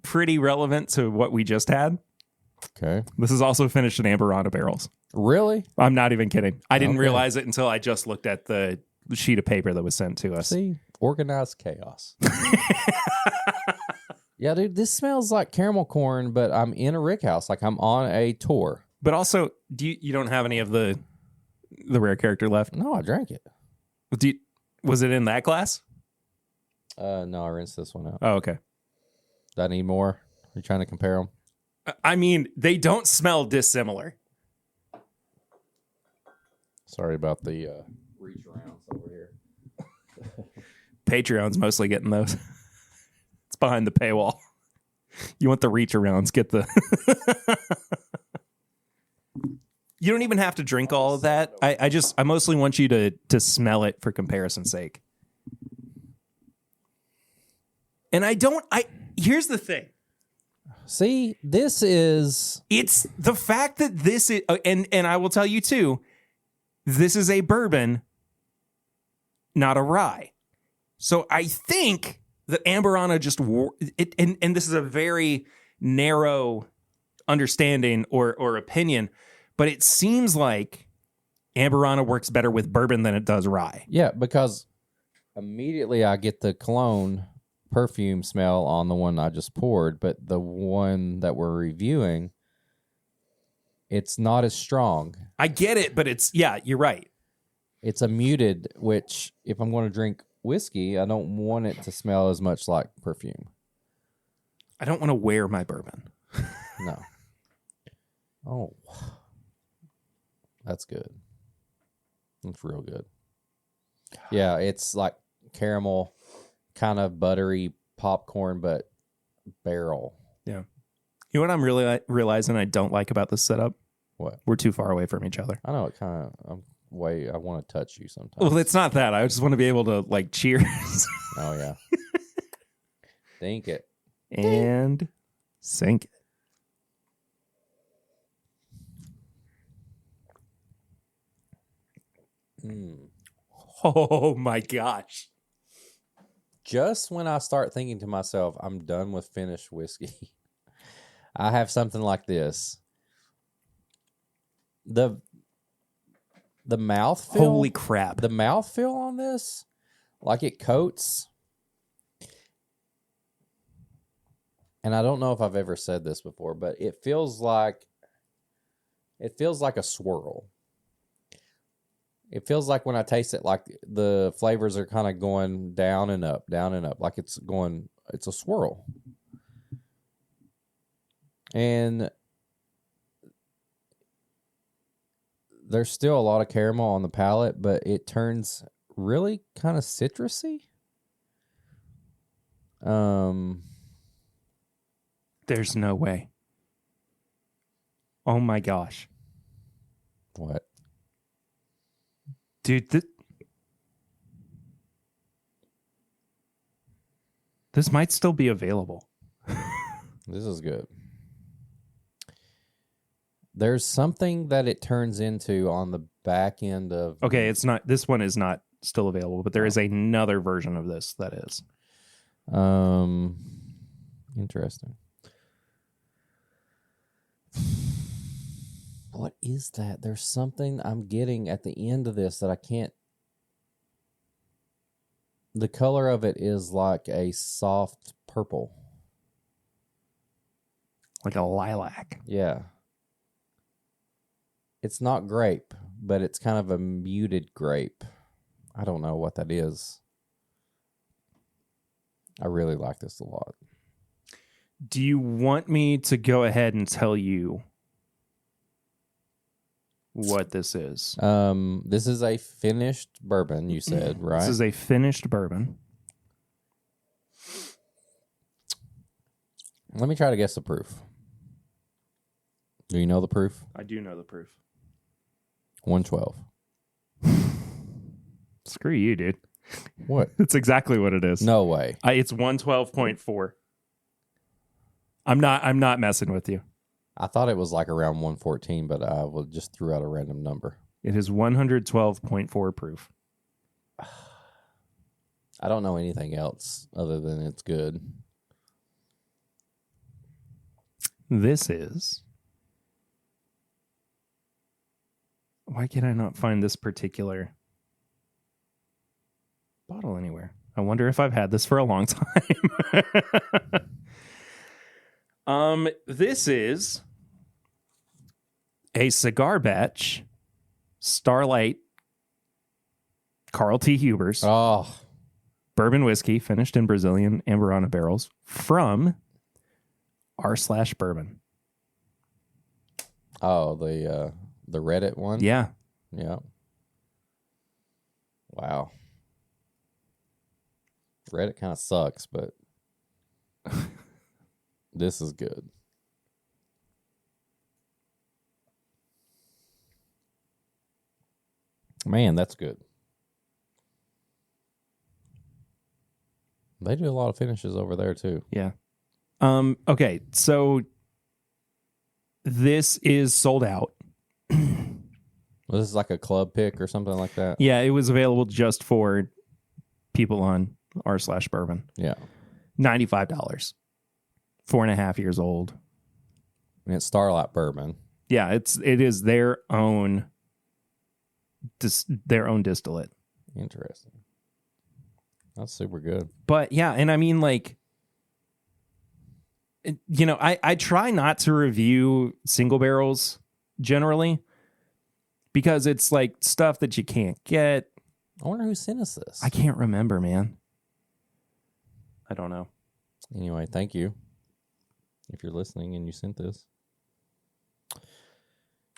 pretty relevant to what we just had. Okay. This is also finished in Amburana barrels. Really? I'm not even kidding. I didn't realize it until I just looked at the sheet of paper that was sent to us. See? Organized chaos. Yeah, dude, this smells like caramel corn, but I'm in a rick house. Like I'm on a tour. But also, you don't have any of the rare character left? No, I drank it. Was it in that glass? No, I rinsed this one out. Oh, okay. Do I need more? Are you trying to compare them? I mean, they don't smell dissimilar. Sorry about the reach arounds over here. Patreon's mostly getting those. It's behind the paywall. You want the reach arounds, get the... You don't even have to drink all of that. I mostly want you to smell it for comparison's sake. And here's the thing. See, it's the fact that this is, and I will tell you too, this is a bourbon, not a rye. So I think that Amburana just and this is a very narrow understanding or opinion, but it seems like Amburana works better with bourbon than it does rye. Yeah, because immediately I get the cologne perfume smell on the one I just poured, but the one that we're reviewing, it's not as strong. I get it, but you're right. It's a muted, which if I'm going to drink whiskey, I don't want it to smell as much like perfume. I don't want to wear my bourbon. No. Oh, that's good. That's real good. Yeah, it's like caramel, kind of buttery popcorn, but barrel. Yeah. You know what I'm really realizing I don't like about this setup? What? We're too far away from each other. I know it kind of. I want to touch you sometimes. Well, it's not that. I just want to be able to like cheers. Oh yeah. Think it. And sink it. Oh my gosh. Just when I start thinking to myself, I'm done with finished whiskey, I have something like this. The mouthfeel. Holy crap. The mouthfeel on this, like it coats. And I don't know if I've ever said this before, but it feels like a swirl. It feels like when I taste it, like the flavors are kind of going down and up, like it's a swirl. And there's still a lot of caramel on the palate, but it turns really kind of citrusy. There's no way. Oh my gosh. What? Dude, this might still be available. This is good. There's something that it turns into on the back end of... Okay, it's not. This one is not still available, but there is another version of this that is. Interesting. What is that? There's something I'm getting at the end of this that I can't... The color of it is like a soft purple. Like a lilac. Yeah. It's not grape, but it's kind of a muted grape. I don't know what that is. I really like this a lot. Do you want me to go ahead and tell you what this is? This is a finished bourbon, you said, right? This is a finished bourbon. Let me try to guess the proof. Do you know the proof? I do know the proof. 112. Screw you, dude. What? It's exactly what it is. No way. It's 112.4. I'm not messing with you. I thought it was like around 114, but I just threw out a random number. It is 112.4 proof. I don't know anything else other than it's good. This is... Why can I not find this particular bottle anywhere? I wonder if I've had this for a long time. This is a cigar batch, Starlight, Carl T. Huber's bourbon whiskey finished in Brazilian Amburana barrels from r/bourbon. Oh, the Reddit one? Yeah. Yeah. Wow. Reddit kind of sucks, but this is good. Man, that's good. They do a lot of finishes over there too. Yeah. Okay, so this is sold out. Well, this is like a club pick or something like that. Yeah, it was available just for people on r/bourbon. Yeah. $95. 4.5 years old. And it's Starlight bourbon. Yeah, it is their own distillate. Interesting. That's super good. But yeah, and I mean, like, you know, I try not to review single barrels generally because it's like stuff that you can't get. I wonder who sent us this. I can't remember, man. I don't know. Anyway, thank you if you're listening and you sent this.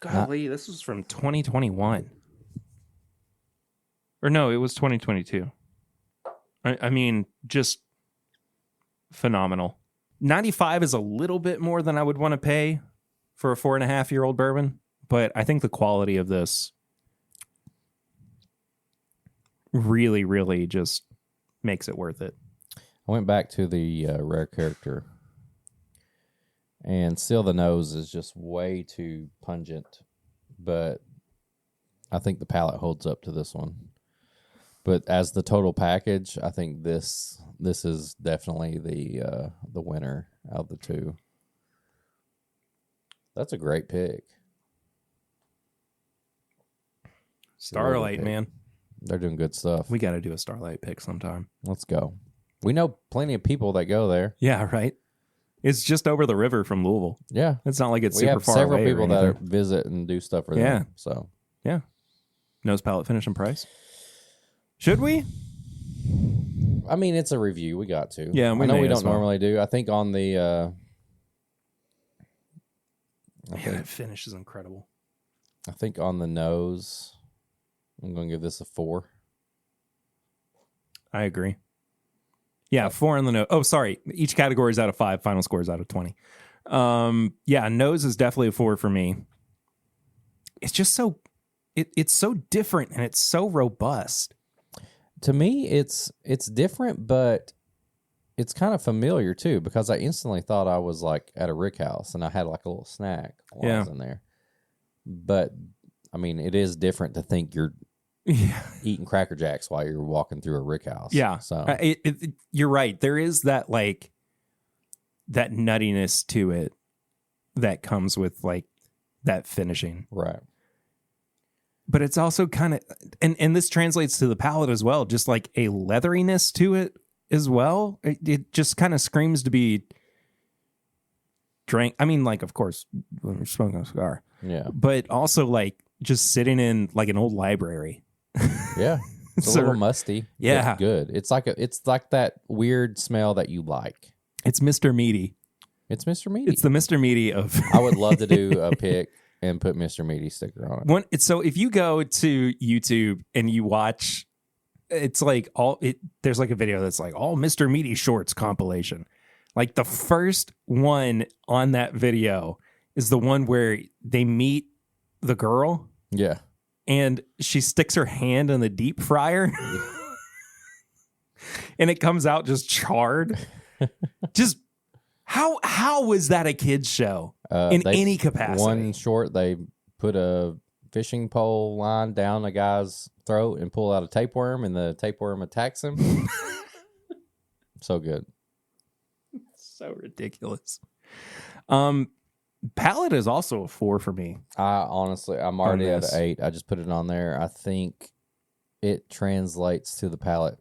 Golly, this was from 2021. Or no, it was 2022. I mean, just phenomenal. 95 is a little bit more than I would want to pay for a 4.5-year-old bourbon, but I think the quality of this really, really just makes it worth it. I went back to the rare character, and still the nose is just way too pungent, but I think the palate holds up to this one. But as the total package, I think this is definitely the winner out of the two. That's a great pick. Starlight, man. They're doing good stuff. We got to do a Starlight pick sometime. Let's go. We know plenty of people that go there. Yeah, right. It's just over the river from Louisville. Yeah. It's not like it's we super have far several away. People that visit and do stuff for them. Yeah. So, yeah. Nose, palate, finish, and price. Should we? I mean, it's a review. We got to. Yeah, I know we don't normally do. I think on the... that finish is incredible. I think on the nose, I'm going to give this a 4. I agree. Yeah, 4 on the nose. Oh, sorry. Each category is out of 5. Final score is out of 20. Yeah, nose is definitely a 4 for me. It's just so... It's so different and it's so robust. To me, it's different, but it's kind of familiar too, because I instantly thought I was like at a Rick House and I had like a little snack while I was in there. But I mean, it is different to think you're eating Cracker Jacks while you're walking through a Rick House. Yeah. So you're right. There is that like that nuttiness to it that comes with like that finishing. Right. But it's also kind of, and this translates to the palate as well, just like a leatheriness to it as well. It just kind of screams to be drank. I mean, like, of course, when you're smoking a cigar. Yeah. But also like just sitting in like an old library. Yeah. It's a little musty. Yeah. Good. It's like that weird smell that you like. It's Mr. Meaty. It's Mr. Meaty. It's the Mr. Meaty of... I would love to do a pick and put Mr. Meaty sticker on it. So if you go to YouTube and you watch, it's like there's like a video that's like all Mr. Meaty shorts compilation. Like the first one on that video is the one where they meet the girl. Yeah. And she sticks her hand in the deep fryer. And it comes out just charred. Just how was that a kid's show in any capacity? One short, they put a fishing pole line down a guy's throat and pull out a tapeworm, and the tapeworm attacks him. So good. So ridiculous. Palate is also a 4 for me. Honestly, I'm already at an 8. I just put it on there. I think it translates to the palate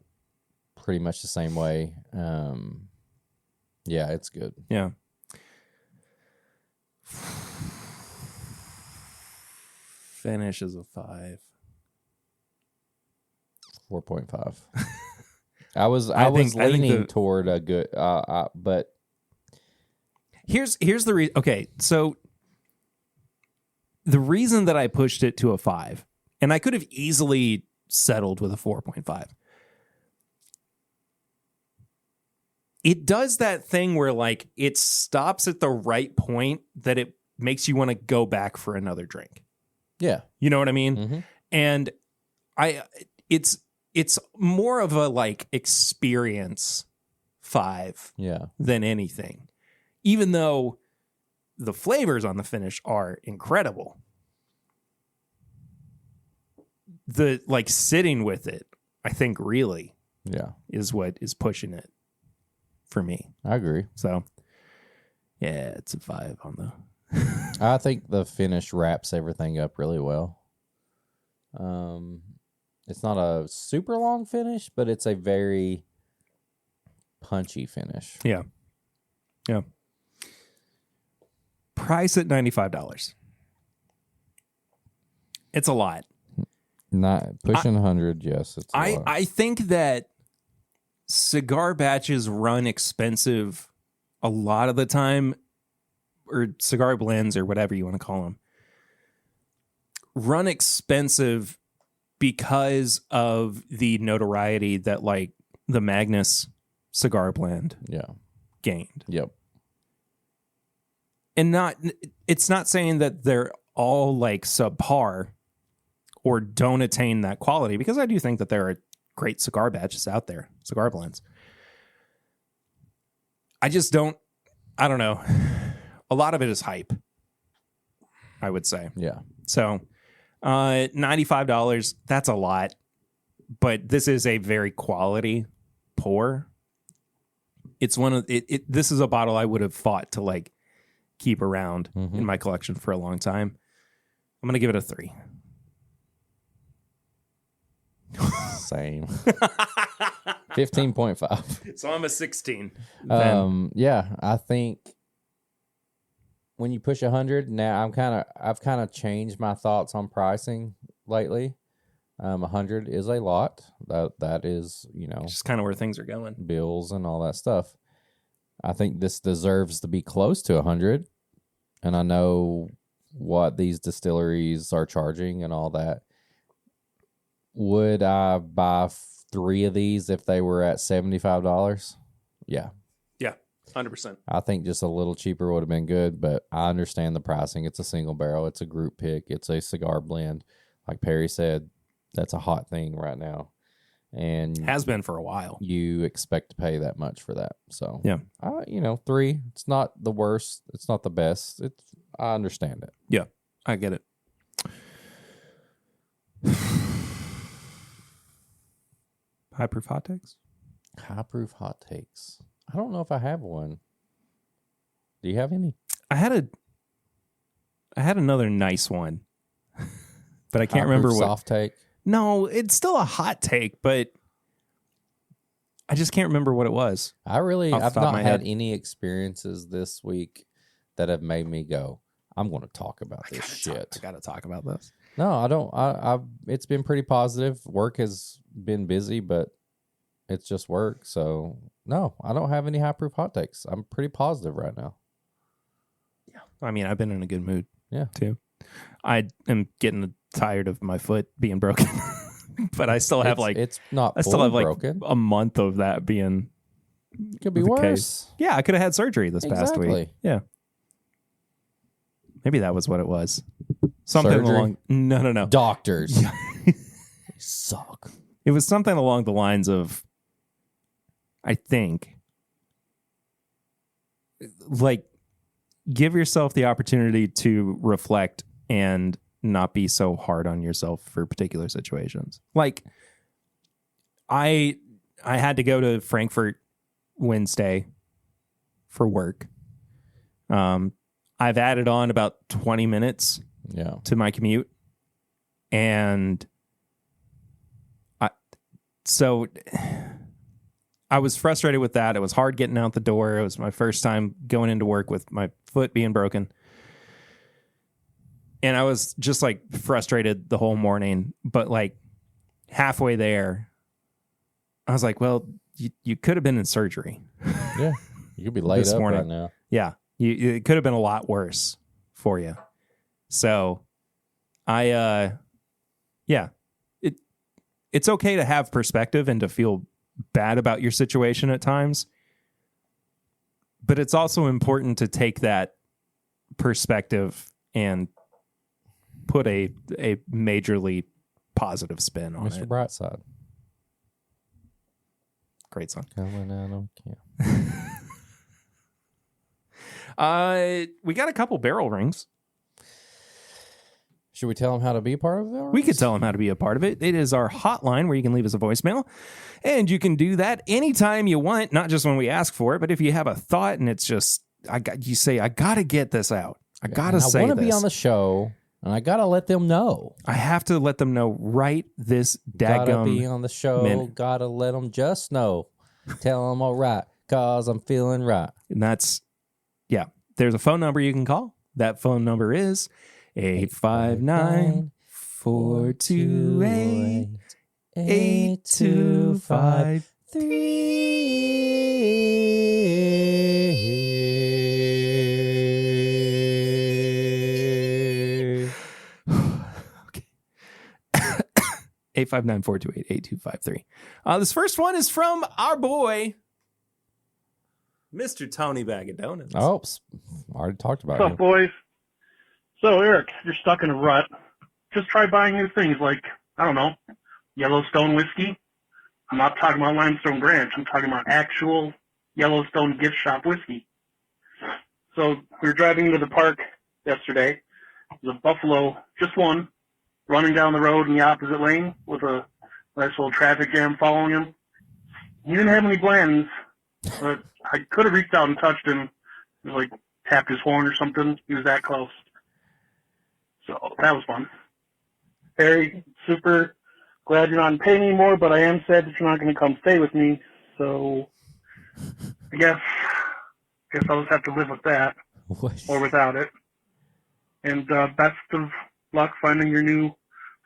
pretty much the same way. Yeah, it's good. Yeah. Finish is a 5. 4.5. I was leaning toward a good, but here's the reason. Okay, so the reason that I pushed it to a 5, and I could have easily settled with a 4.5. It does that thing where like it stops at the right point that it makes you want to go back for another drink. Yeah. You know what I mean? Mm-hmm. And it's more of a like experience 5 than anything. Even though the flavors on the finish are incredible. The like sitting with it, I think really is what is pushing it for me. I agree. So yeah, it's a 5 on the I think the finish wraps everything up really well. It's not a super long finish, but it's a very punchy finish. Yeah. Yeah. Price at $95. It's a lot. Not pushing 100, yes. It's a lot. I think that cigar batches run expensive a lot of the time, or cigar blends or whatever you want to call them, run expensive because of the notoriety that like the Magnus cigar blend gained. Yep. And it's not saying that they're all like subpar or don't attain that quality, because I do think that there are great cigar batches out there, cigar blends. I don't know. A lot of it is hype, I would say. Yeah. So $95, that's a lot, but this is a very quality pour. It's one of this is a bottle I would have fought to like keep around in my collection for a long time. I'm going to give it a 3. Same. 15.5. So I'm a 16. Yeah, I think when you push 100, now I've kind of changed my thoughts on pricing lately. 100 is a lot. That is, just kind of where things are going. Bills and all that stuff. I think this deserves to be close to 100, and I know what these distilleries are charging and all that. Would I buy 3 of these if they were at $75? Yeah. Yeah, 100%. I think just a little cheaper would have been good, but I understand the pricing. It's a single barrel. It's a group pick. It's a cigar blend. Like Perry said, that's a hot thing right now. And has been for a while. You expect to pay that much for that. So, yeah. 3. It's not the worst. It's not the best. I understand it. Yeah, I get it. High proof hot takes? High proof hot takes. I don't know if I have one. Do you have any? I had another nice one, but I can't remember what. Soft take? No, it's still a hot take, but I just can't remember what it was. I've not had any experiences this week that have made me go, I'm going to talk about this shit. I got to talk about this. No, I don't. It's been pretty positive. Work has been busy, but it's just work. So no, I don't have any high proof hot takes. I'm pretty positive right now. Yeah. I mean, I've been in a good mood. Yeah. Too. I am getting tired of my foot being broken, but I still have it's not. I still have like broken. a month of that being. Could be worse. Case. Yeah, I could have had surgery this past week. Yeah. Maybe that was what it was. Something Surgery? along. No. Doctors suck. It was something along the lines of, I think, like, give yourself the opportunity to reflect and not be so hard on yourself for particular situations. Like, I had to go to Frankfurt Wednesday for work. I've added on about 20 minutes to my commute. And so I was frustrated with that. It was hard getting out the door. It was my first time going into work with my foot being broken. And I was just like frustrated the whole morning. But like halfway there, I was like, well, you could have been in surgery. Yeah. You could be laid up right now. Yeah. It could have been a lot worse for you. So it's okay to have perspective and to feel bad about your situation at times. But it's also important to take that perspective and put a majorly positive spin on it. Mr. Brightside. Great song. Coming out on camera. We got a couple barrel rings. Should we tell them how to be a part of it? We could tell them how to be a part of it. It is our hotline where you can leave us a voicemail. And you can do that anytime you want, not just when we ask for it, but if you have a thought and it's just, you say, I got to get this out. I got to say this. I want to be on the show, And I got to let them know. I have to let them know right this daggum Gotta be on the show. minute. Gotta let them just know. Tell them all right, because I'm feeling right. And that's, yeah. There's a phone number you can call. That phone number is 859-428-8253. Okay. 859-428-8253. This first one is from our boy, Mr. Tony Bag of Donuts. Oh, already talked about What's up, boys? So, Eric, you're stuck in a rut. Just try buying new things like, I don't know, Yellowstone whiskey. I'm not talking about Limestone Grange. I'm talking about actual Yellowstone gift shop whiskey. So we were driving to the park yesterday. There's a buffalo, just one, running down the road in the opposite lane with a nice little traffic jam following him. He didn't have any blends, but I could have reached out and touched him. It was like tapped his horn or something. He was that close. So that was fun. Very super glad you're not in pain anymore, but I am sad that you're not going to come stay with me. So I guess I'll just have to live with that or without it. And best of luck finding your new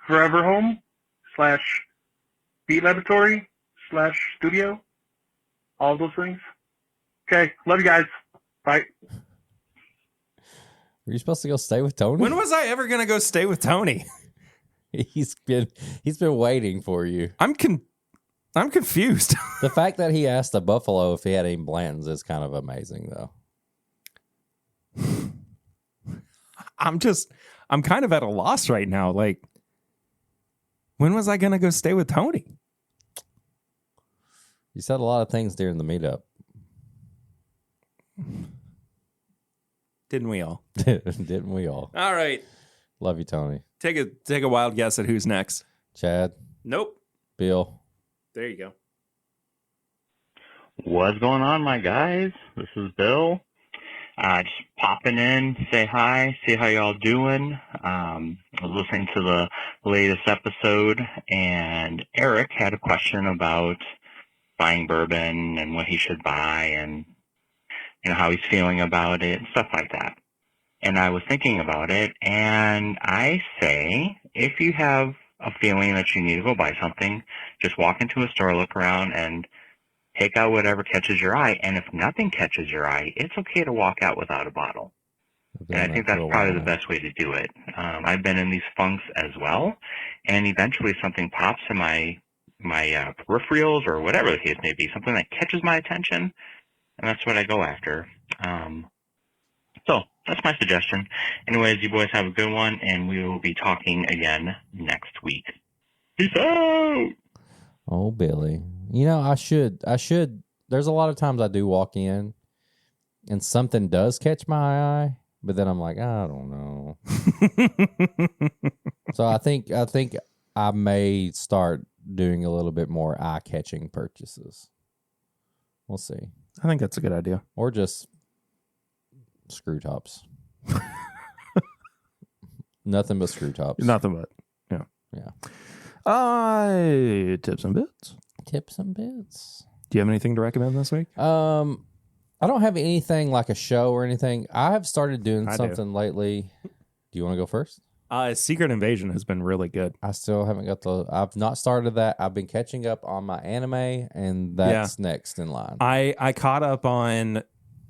forever home / beat laboratory / studio. All those things. Okay, love you guys. Bye. Were you supposed to go stay with Tony? When was I ever going to go stay with Tony? He's been waiting for you. I'm confused. The fact that he asked the buffalo if he had any blends is kind of amazing, though. I'm kind of at a loss right now. Like, when was I going to go stay with Tony? You said a lot of things during the meetup. Didn't we all? Didn't we all? All right. Love you, Tony. Take a wild guess at who's next. Chad? Nope. Bill? There you go. What's going on, my guys? This is Bill. Just popping in, say hi, see how y'all doing. I was listening to the latest episode, and Eric had a question about buying bourbon and what he should buy and how he's feeling about it and stuff like that. And I was thinking about it, and I say, if you have a feeling that you need to go buy something, just walk into a store, look around, and take out whatever catches your eye. And if nothing catches your eye, it's okay to walk out without a bottle. And I think that's probably the best way to do it. I've been in these funks as well, and eventually something pops in my peripherals or whatever the case may be, something that catches my attention, and that's what I go after. So that's my suggestion. Anyways, you boys have a good one, and we will be talking again next week. Peace out! Oh, Billy. I should. There's a lot of times I do walk in and something does catch my eye, but then I'm like, I don't know. So I think I may start doing a little bit more eye-catching purchases. We'll see. I think that's a good idea. Or just screw tops. Nothing but screw tops. Nothing but. Yeah. Yeah. Tips and bits. Tips and bits. Do you have anything to recommend this week? I don't have anything like a show or anything. I have started doing something lately. Do you want to go first? Secret Invasion has been really good. I still haven't I've not started that. I've been catching up on my anime, and that's next in line. I caught up on,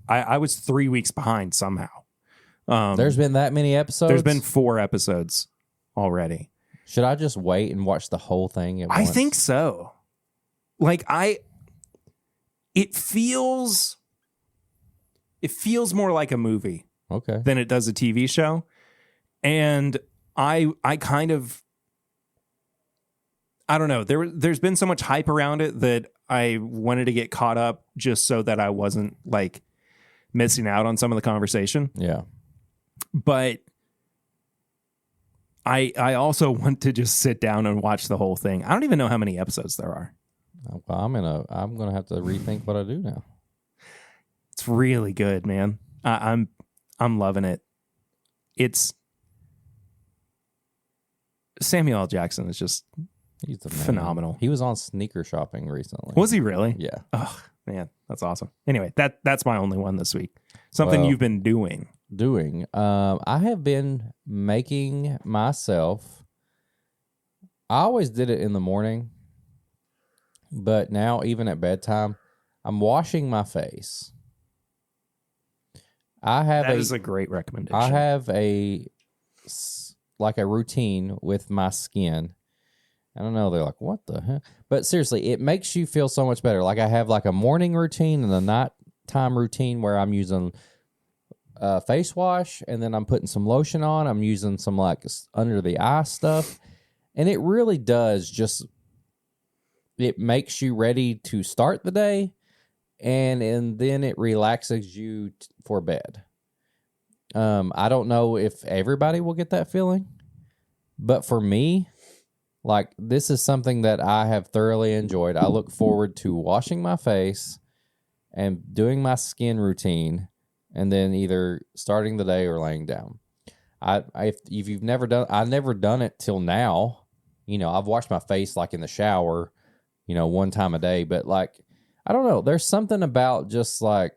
I was 3 weeks behind somehow. There's been that many episodes? There's been 4 episodes already. Should I just wait and watch the whole thing at once? I think so. Like it feels more like a movie than it does a TV show. And I kind of, I don't know. There's been so much hype around it that I wanted to get caught up just so that I wasn't like missing out on some of the conversation. Yeah. But I also want to just sit down and watch the whole thing. I don't even know how many episodes there are. Well, I'm gonna have to rethink what I do now. It's really good, man. I'm loving it. It's Samuel L. Jackson is just He's the man. phenomenal. He was on Sneaker Shopping recently. Was he really? Yeah. Oh, man, that's awesome. Anyway, that's my only one this week. Something you've been doing. I have been making myself. I always did it in the morning, but now even at bedtime, I'm washing my face. That is a great recommendation. I have a routine with my skin. I don't know. They're like, what the heck? But seriously, it makes you feel so much better. Like I have like a morning routine and a nighttime routine where I'm using face wash and then I'm putting some lotion on. I'm using some like under the eye stuff. And it really does it makes you ready to start the day. And then it relaxes you for bed. I don't know if everybody will get that feeling, but for me, like this is something that I have thoroughly enjoyed. I look forward to washing my face and doing my skin routine, and then either starting the day or laying down. If you've never done, I've never done it till now. You know, I've washed my face like in the shower, one time a day, but like. I don't know. There's something about just like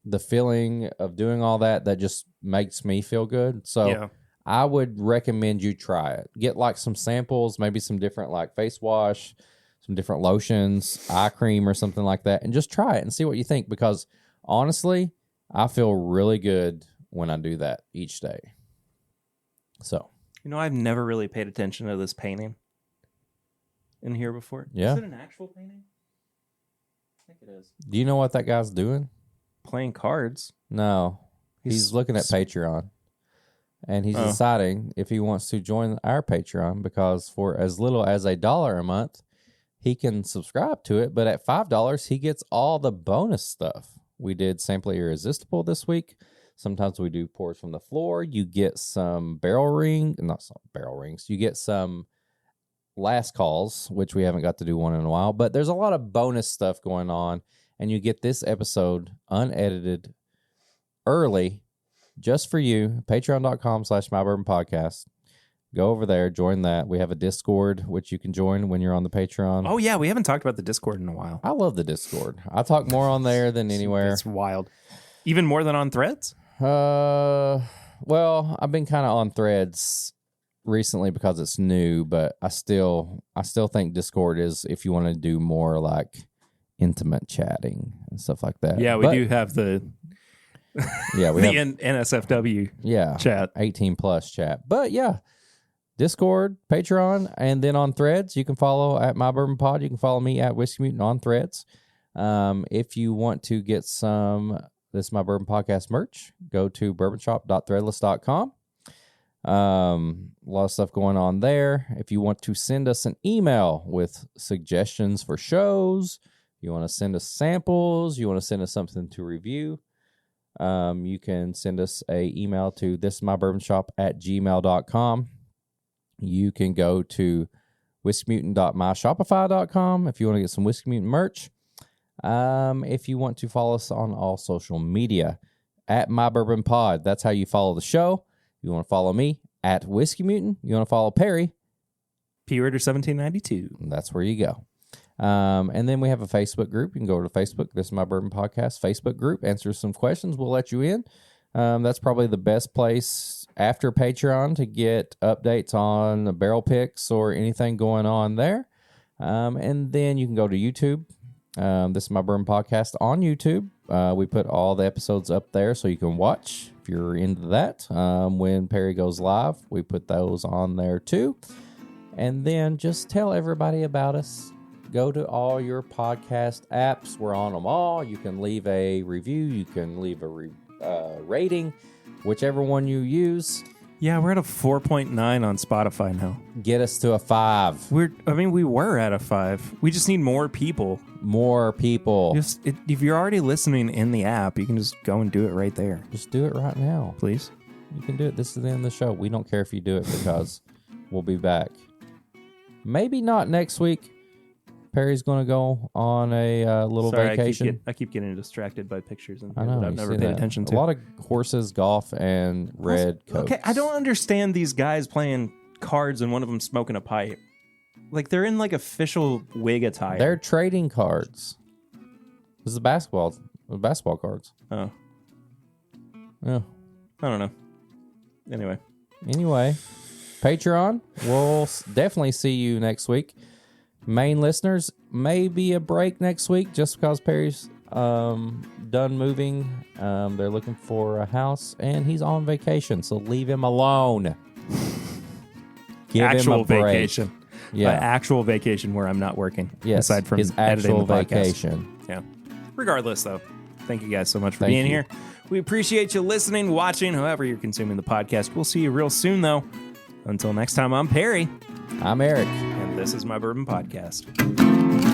the feeling of doing all that just makes me feel good. So I would recommend you try it. Get like some samples, maybe some different like face wash, some different lotions, eye cream or something like that, and just try it and see what you think. Because honestly, I feel really good when I do that each day. So, I've never really paid attention to this painting in here before. Yeah. Is it an actual painting? I think it is. Do you know what that guy's doing? Playing cards. No. He's looking at Patreon. And he's deciding if he wants to join our Patreon, because for as little as $1 a month, he can subscribe to it. But at $5, he gets all the bonus stuff. We did Samply Irresistible this week. Sometimes we do Pours from the Floor. You get some you get some last calls, which we haven't got to do one in a while, but there's a lot of bonus stuff going on, and you get this episode unedited early just for you. Patreon.com/MyBourbonPodcast. Go over there, join that. We have a Discord, which you can join when you're on the Patreon. Oh yeah, we haven't talked about the Discord in a while. I love the Discord. I talk more on there than anywhere. It's wild. Even more than on Threads? Well, I've been kind of on Threads recently because it's new, but I still think Discord is if you want to do more like intimate chatting and stuff like that. Yeah, we do have the we have NSFW chat, 18 plus chat. But yeah, Discord, Patreon, and then on Threads you can follow at My Bourbon Pod. You can follow me at Whiskey Mutant on Threads. If you want to get some this My Bourbon Podcast merch, go to bourbonshop.threadless.com. A lot of stuff going on there. If you want to send us an email with suggestions for shows, you want to send us samples, you want to send us something to review, you can send us an email to thisismybourbonshop@gmail.com. You can go to whiskeymutant.myshopify.com if you want to get some Whiskey Mutant merch. If you want to follow us on all social media at My Bourbon Pod, that's how you follow the show. You want to follow me at Whiskey Mutant. You want to follow Perry, P-Ritter 1792. That's where you go. And then we have a Facebook group. You can go to Facebook. This is My Bourbon Podcast Facebook group. Answer some questions. We'll let you in. That's probably the best place after Patreon to get updates on the barrel picks or anything going on there. And then you can go to YouTube. This is My Bourbon Podcast on YouTube. We put all the episodes up there so you can watch if you're into that. When Perry goes live, we put those on there too. And then just tell everybody about us. Go to all your podcast apps. We're on them all. You can leave a review. You can leave a rating, whichever one you use. Yeah, we're at a 4.9 on Spotify now. Get us to a 5. We were at a 5. We just need more people. More people. If you're already listening in the app, you can just go and do it right there. Just do it right now. Please. You can do it. This is the end of the show. We don't care if you do it because we'll be back. Maybe not next week. Perry's going to go on a little vacation. I keep getting distracted by pictures and I know, that I've never paid attention to. A lot of horses, golf, and red coats. Okay, I don't understand these guys playing cards and one of them smoking a pipe. Like, they're in, like, official wig attire. They're trading cards. This is basketball cards. Oh. Yeah. I don't know. Anyway, Patreon, we'll definitely see you next week. Main listeners, maybe a break next week just because Perry's done moving. They're looking for a house, and he's on vacation, so leave him alone. Give actual him a break. Vacation. Yeah. Actual vacation where I'm not working. Yes, aside from his editing actual the podcast. vacation. Yeah. Regardless, though, thank you guys so much for being here. We appreciate you listening, watching, however you're consuming the podcast. We'll see you real soon, though. Until next time, I'm Perry. I'm Eric. And this is my Bourbon Podcast.